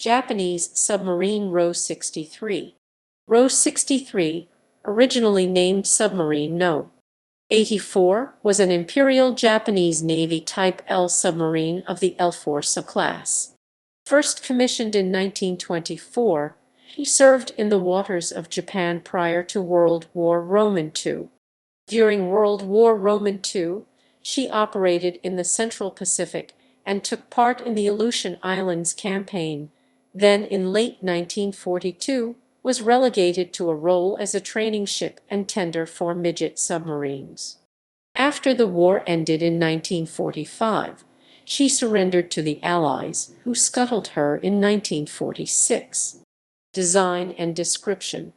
Japanese submarine Ro-63. Ro-63, originally named Submarine No. 84, was an Imperial Japanese Navy Type L submarine of the L4 subclass. First commissioned in 1924, he served in the waters of Japan prior to World War II. During World War II, she operated in the Central Pacific and took part in the Aleutian Islands campaign. Then, in late 1942, was relegated to a role as a training ship and tender for midget submarines. After the war ended in 1945, she surrendered to the Allies, who scuttled her in 1946. Design and description.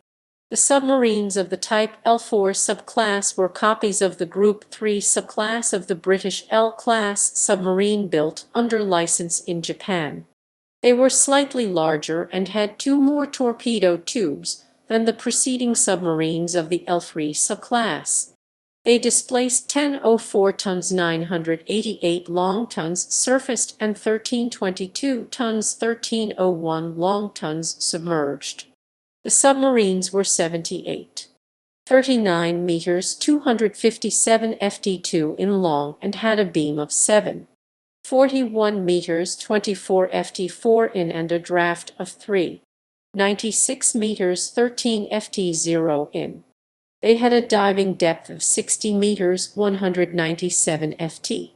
The submarines of the Type L4 subclass were copies of the Group 3 subclass of the British L-class submarine built under license in Japan. They were slightly larger and had 2 more torpedo tubes than the preceding submarines of the L3 subclass. They displaced 1004 tons 988 long tons surfaced and 1322 tons 1301 long tons submerged. The submarines were 78. 39 meters 257 ft2 in long and had a beam of 7. 41 meters 24 ft4 in and a draft of 3. 96 meters 13 ft0 in. They had a diving depth of 60 meters 197 ft.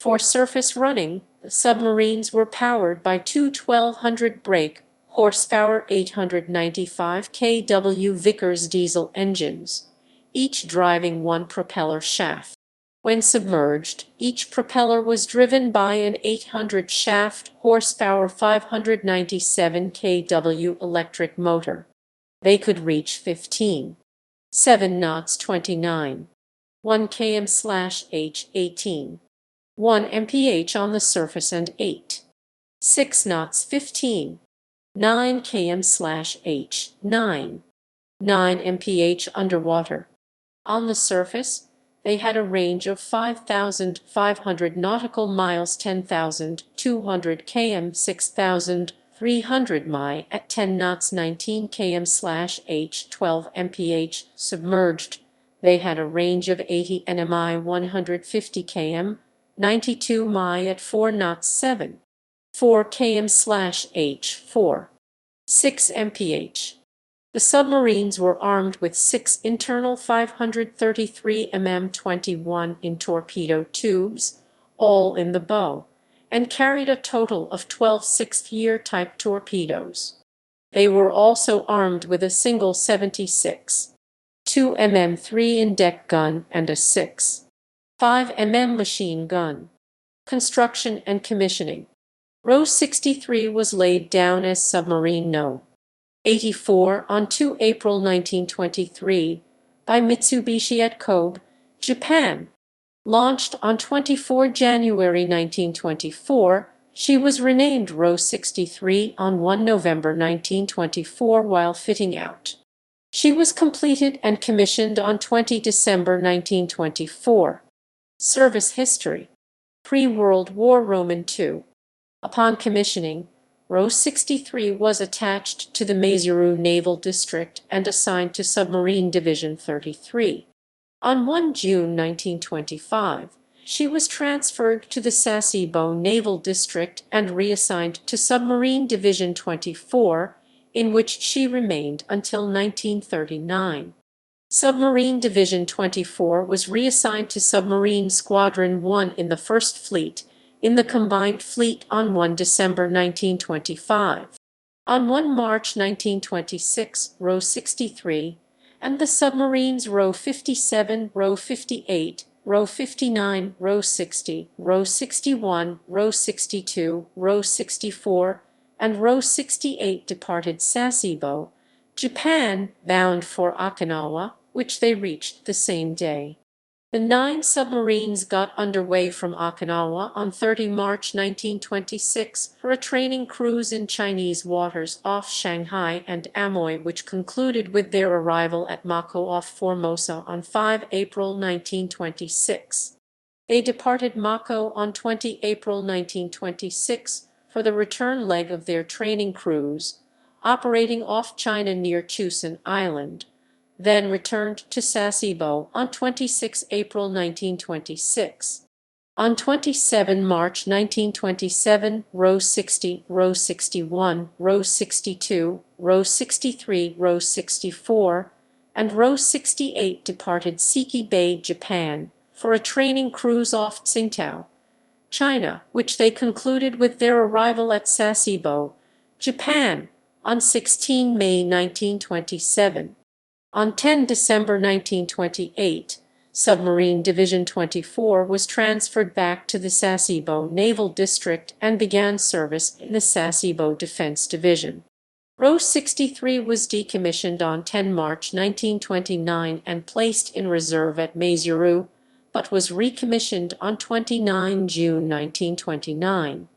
For surface running, the submarines were powered by 2 1200 brake horsepower 895 kW Vickers diesel engines, each driving 1 propeller shaft. When submerged, each propeller was driven by an 800 shaft horsepower 597 kW electric motor. They could reach 7 knots 29. 1 km/h 18. 1 mph on the surface and 6 knots 15. 9 km/h 9. 9 mph underwater. On the surface, they had a range of 5,500 nautical miles 10,200 km 6,300 mi at 10 knots 19 km/h 12 mph submerged. They had a range of 80 nmi 150 km 92 mi at 4 knots 4 km/h 6 mph. The submarines were armed with 6 internal 533 mm 21 in torpedo tubes, all in the bow, and carried a total of 12 sixth-year type torpedoes. They were also armed with a single 76. 2 mm 3-in-deck gun and a 6. 5 mm machine gun. Construction and commissioning. Ro-63 was laid down as Submarine No. 84 on 2 April 1923 by Mitsubishi at Kobe, Japan. Launched on 24 January 1924, she was renamed Ro-63 on 1 November 1924 while fitting out. She was completed and commissioned on 20 December 1924. Service history. Pre-World War II. Upon commissioning, Ro-63 was attached to the Maizuru Naval District and assigned to Submarine Division 33. On 1 June 1925, she was transferred to the Sasebo Naval District and reassigned to Submarine Division 24, in which she remained until 1939. Submarine Division 24 was reassigned to Submarine Squadron 1 in the First Fleet, in the Combined Fleet on 1 December 1925. On 1 March 1926, Ro-63 and the submarines Ro-57, Ro-58, Ro-59, Ro-60, Ro-61, Ro-62, Ro-64, and Ro-68 departed Sasebo, Japan, bound for Okinawa, which they reached the same day. The 9 submarines got underway from Okinawa on 30 March 1926 for a training cruise in Chinese waters off Shanghai and Amoy, which concluded with their arrival at Mako off Formosa on 5 April 1926. They departed Mako on 20 April 1926 for the return leg of their training cruise, operating off China near Chusan Island, then returned to Sasebo on 26 April 1926. On 27 March 1927, Ro-60, Ro-61, Ro-62, Ro-63, Ro-64, and Ro-68 departed Siki Bay, Japan, for a training cruise off Tsingtao, China, which they concluded with their arrival at Sasebo, Japan, on 16 May 1927. On 10 December 1928, Submarine Division 24 was transferred back to the Sasebo Naval District and began service in the Sasebo Defense Division. Ro-63 was decommissioned on 10 March 1929 and placed in reserve at Maizuru, but was recommissioned on 29 June 1929.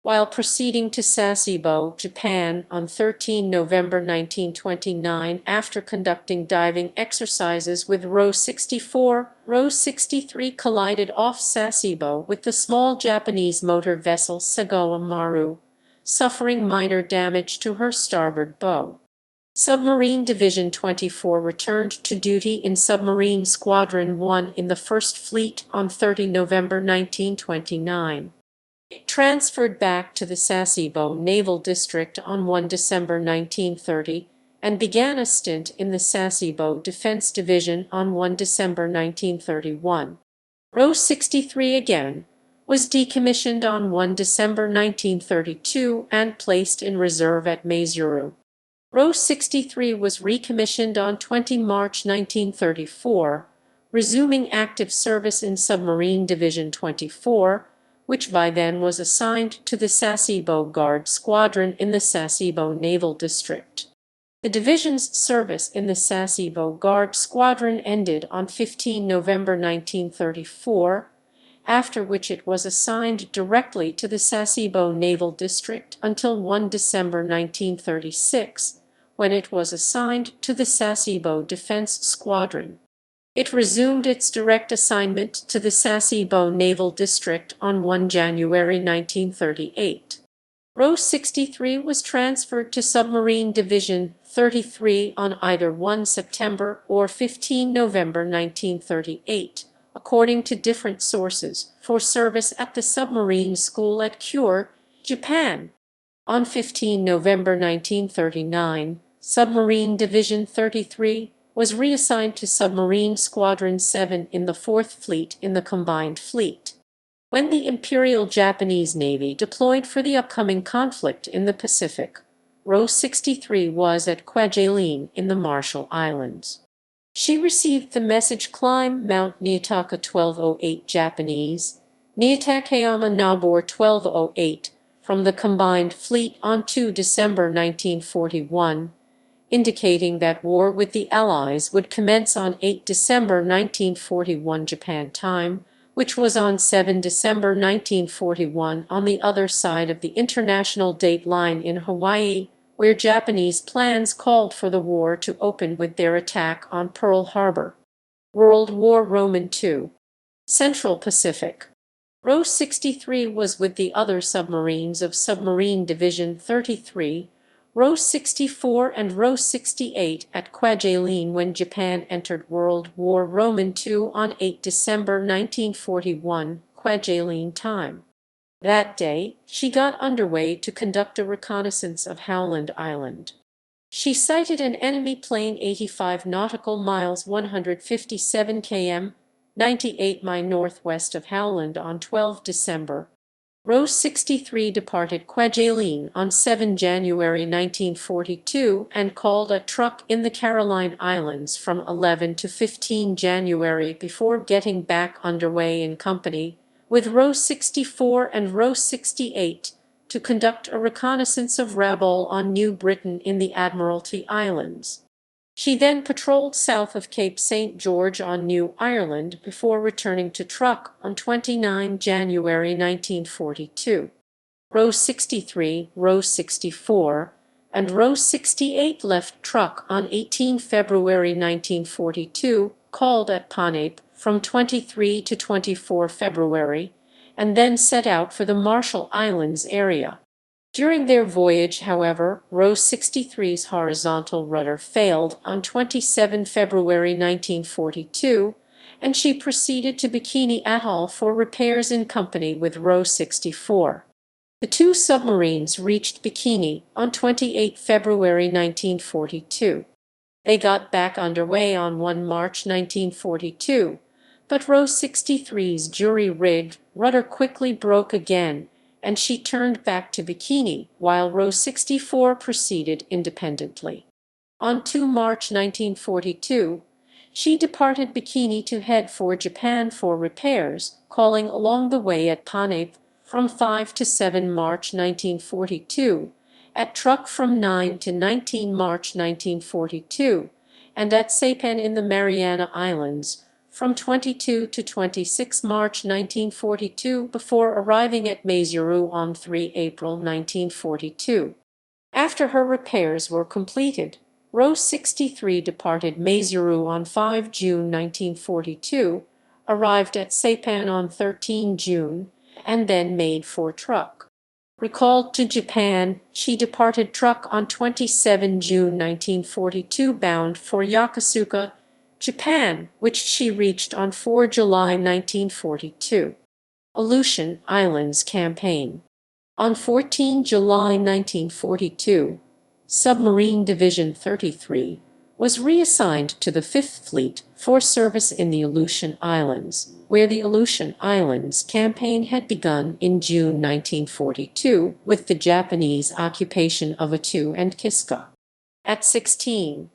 While proceeding to Sasebo, Japan, on 13 November 1929 after conducting diving exercises with Ro-64, Ro-63 collided off Sasebo with the small Japanese motor vessel Sagawa Maru, suffering minor damage to her starboard bow. Submarine Division 24 returned to duty in Submarine Squadron 1 in the First Fleet on 30 November 1929. It transferred back to the Sasebo Naval District on 1 December 1930 and began a stint in the Sasebo Defense Division on 1 December 1931. Ro-63 again was decommissioned on 1 December 1932 and placed in reserve at Maizuru. Ro-63 was recommissioned on 20 March 1934, resuming active service in Submarine Division 24, which by then was assigned to the Sasebo Guard Squadron in the Sasebo Naval District. The division's service in the Sasebo Guard Squadron ended on 15 November 1934, after which it was assigned directly to the Sasebo Naval District until 1 December 1936, when it was assigned to the Sasebo Defense Squadron. It resumed its direct assignment to the Sasebo Naval District on 1 January 1938. Ro-63 was transferred to Submarine Division 33 on either 1 September or 15 November 1938, according to different sources, for service at the Submarine School at Kure, Japan. On 15 November 1939, Submarine Division 33 was reassigned to Submarine Squadron 7 in the Fourth Fleet in the Combined Fleet. When the Imperial Japanese Navy deployed for the upcoming conflict in the Pacific, Ro-63 was at Kwajalein in the Marshall Islands. She received the message "Climb Mount Niitaka 1208 Japanese, Niitakeyama Nabor 1208" from the Combined Fleet on 2 December 1941, indicating that war with the Allies would commence on 8 December 1941 Japan time, which was on 7 December 1941 on the other side of the international date line in Hawaii, where Japanese plans called for the war to open with their attack on Pearl Harbor. World War Roman II. Central Pacific. Ro-63 was with the other submarines of Submarine Division 33, Ro-64 and Ro-68 at Kwajalein when Japan entered World War Roman II on 8 December 1941, Kwajalein time. That day, she got underway to conduct a reconnaissance of Howland Island. She sighted an enemy plane 85 nautical miles 157 km, 98 mi northwest of Howland on 12 December. Ro-63 departed Kwajalein on 7 January 1942 and called a truck in the Caroline Islands from 11 to 15 January before getting back underway in company with Ro-64 and Ro-68 to conduct a reconnaissance of Rabaul on New Britain in the Admiralty Islands. She then patrolled south of Cape St. George on New Ireland before returning to Truk on 29 January 1942. Ro-63, Ro-64, and Ro-68 left Truk on 18 February 1942, called at Ponape from 23 to 24 February, and then set out for the Marshall Islands area. During their voyage, however, Ro-63's horizontal rudder failed on 27 February 1942, and she proceeded to Bikini Atoll for repairs in company with Ro-64. The two submarines reached Bikini on 28 February 1942. They got back underway on 1 March 1942, but Ro-63's jury-rigged rudder quickly broke again, and she turned back to Bikini, while Ro-64 proceeded independently. On 2 March 1942, she departed Bikini to head for Japan for repairs, calling along the way at Panepe from 5 to 7 March 1942, at Truk from 9 to 19 March 1942, and at Saipan in the Mariana Islands from 22 to 26 March 1942 before arriving at Maizuru on 3 April 1942. After her repairs were completed, Ro-63 departed Maizuru on 5 June 1942, arrived at Saipan on 13 June, and then made for Truk. Recalled to Japan, she departed Truk on 27 June 1942 bound for Yokosuka, Japan, which she reached on 4 July 1942. Aleutian Islands Campaign. On 14 July 1942, Submarine Division 33 was reassigned to the Fifth Fleet for service in the Aleutian Islands, where the Aleutian Islands campaign had begun in June 1942 with the Japanese occupation of Attu and Kiska. At 16:00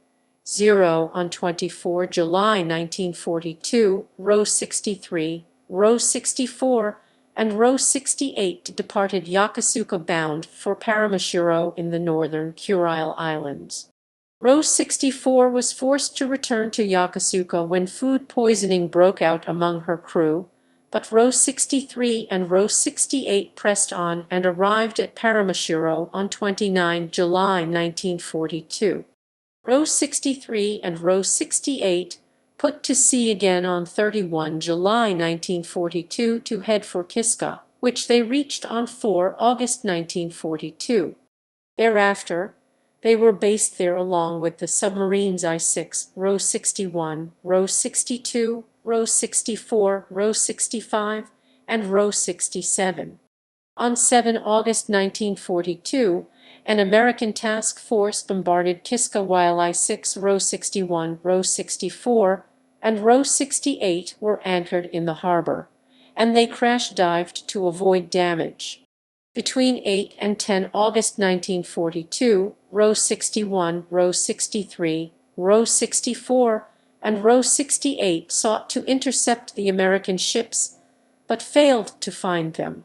on 24 July 1942, Ro-63, Ro-64, and Ro-68 departed Yokosuka bound for Paramashiro in the northern Kurile Islands. Ro-64 was forced to return to Yokosuka when food poisoning broke out among her crew, but Ro-63 and Ro-68 pressed on and arrived at Paramashiro on 29 July 1942. Ro-63 and Ro-68 put to sea again on 31 July 1942 to head for Kiska, which they reached on 4 August 1942. Thereafter, they were based there along with the submarines I-6, Ro-61, Ro-62, Ro-64, Ro-65, and Ro-67. On 7 August 1942, an American task force bombarded Kiska while I-6, Ro-61, Ro-64, and Ro-68 were anchored in the harbor, and they crash-dived to avoid damage. Between 8 and 10 August 1942, Ro-61, Ro-63, Ro-64, and Ro-68 sought to intercept the American ships, but failed to find them.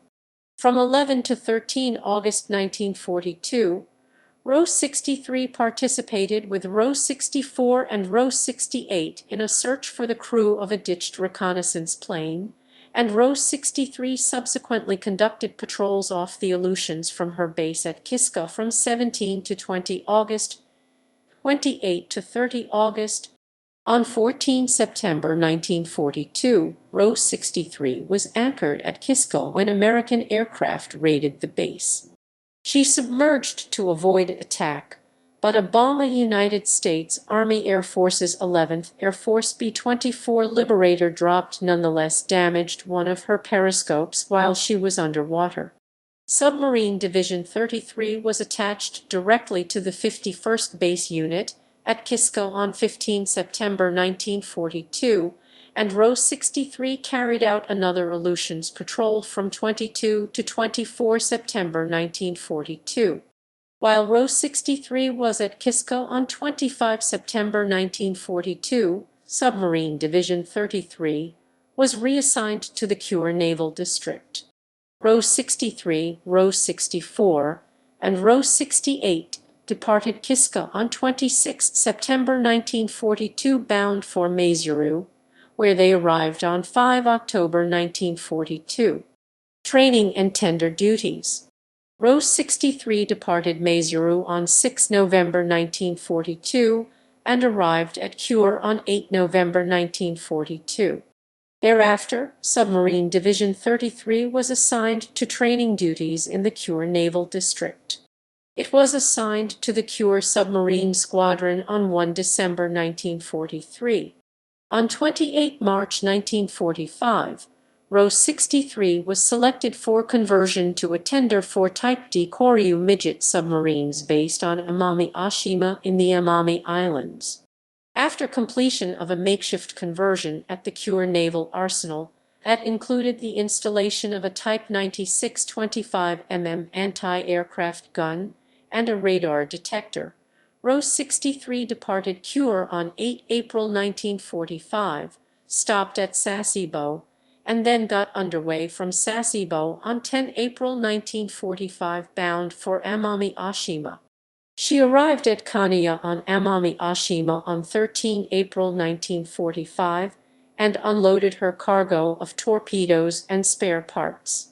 From 11 to 13 August 1942, Ro-63 participated with Ro-64 and Ro-68 in a search for the crew of a ditched reconnaissance plane, and Ro-63 subsequently conducted patrols off the Aleutians from her base at Kiska from 17 to 20 August, 28 to 30 August. On 14 September 1942, Ro-63 was anchored at Kiska when American aircraft raided the base. She submerged to avoid attack, but a bomb a United States Army Air Force's 11th Air Force B-24 Liberator dropped nonetheless damaged one of her periscopes while she was underwater. Submarine Division 33 was attached directly to the 51st Base Unit at Kiska on 15 September 1942, and Ro-63 carried out another Aleutians patrol from 22 to 24 September 1942. While Ro-63 was at Kiska on 25 September 1942, Submarine Division 33 was reassigned to the Kure Naval District. Ro-63, Ro-64, and Ro-68 departed Kiska on 26 September 1942 bound for Maizuru, where they arrived on 5 October 1942. Training and tender duties. Ro-63 departed Maizuru on 6 November 1942 and arrived at Kure on 8 November 1942. Thereafter, Submarine Division 33 was assigned to training duties in the Kure Naval District. It was assigned to the Kure Submarine Squadron on 1 December 1943. On 28 March 1945, Ro-63 was selected for conversion to a tender for Type D Koryu midget submarines based on Amami-Ashima in the Amami Islands. After completion of a makeshift conversion at the Kure Naval Arsenal that included the installation of a Type 96 25mm anti-aircraft gun and a radar detector, Ro-63 departed Kure on 8 April 1945, stopped at Sasebo, and then got underway from Sasebo on 10 April 1945 bound for Amami-Ashima. She arrived at Kaniya on Amami-Ashima on 13 April 1945 and unloaded her cargo of torpedoes and spare parts.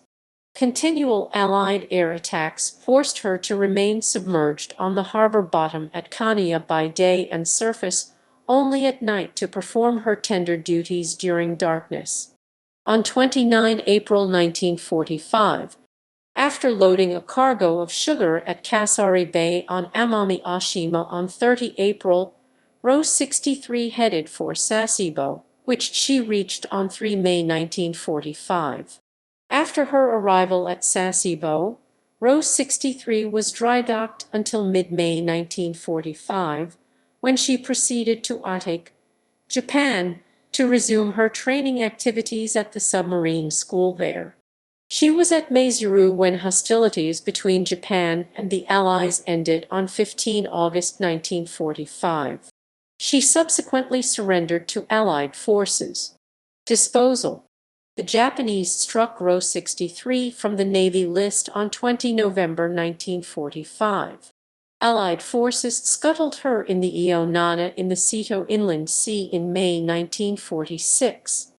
Continual Allied air attacks forced her to remain submerged on the harbor bottom at Kaniya by day and surface only at night to perform her tender duties during darkness. On 29 April 1945, after loading a cargo of sugar at Kasari Bay on Amami-Ashima on 30 April, Ro-63 headed for Sasebo, which she reached on 3 May 1945. After her arrival at Sasebo, Ro-63 was dry docked until mid-May 1945, when she proceeded to Ate, Japan, to resume her training activities at the submarine school there. She was at Maizuru when hostilities between Japan and the Allies ended on 15 August 1945. She subsequently surrendered to Allied forces. Disposal. The Japanese struck Ro-63 from the Navy list on 20 November 1945. Allied forces scuttled her in the Ionana in the Seto Inland Sea in May 1946.